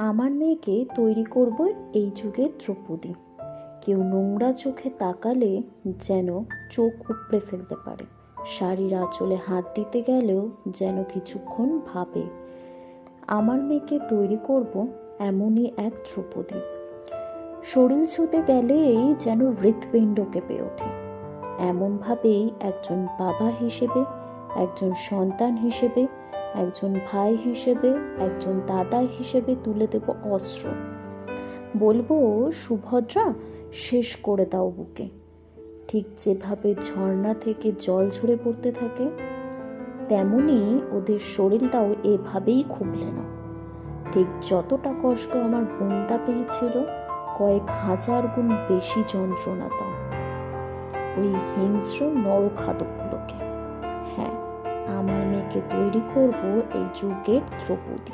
আমার মেয়েকে তৈরি করব এই যুগের দ্রৌপদী। কেউ নোংরা চোখে তাকালে যেন চোখ উপড়ে ফেলতে পারে, শাড়ির আঁচলে হাত দিতে গেলেও যেন কিছুক্ষণ ভাবে। আমার মেয়েকে তৈরি করব এমনই এক দ্রৌপদী। শরীর ছুঁতে গেলেই যেন হৃৎপিণ্ড কেঁপে ওঠে। এমনভাবেই একজন বাবা হিসেবে, একজন সন্তান হিসেবে, একজন ভাই হিসেবে, একজন দাদা হিসেবে তুলে দেব অস্ত্র। বলবো, সুভদ্রা, শেষ করে দাও বুকে। ঠিক যেভাবে ঝর্ণা থেকে জল ঝরে পড়তে থাকে, তেমনি ওদের শরীরটাও এভাবেই খুবলে না। ঠিক যতটা কষ্ট আমার বোনটা পেয়েছিল, কয়েক হাজার গুণ বেশি যন্ত্রণা দাও ওই হিংস্র নরখাদকগুলোকে। হ্যাঁ, আমার মেয়েকে তৈরি করব এই যুগের দ্রৌপদী।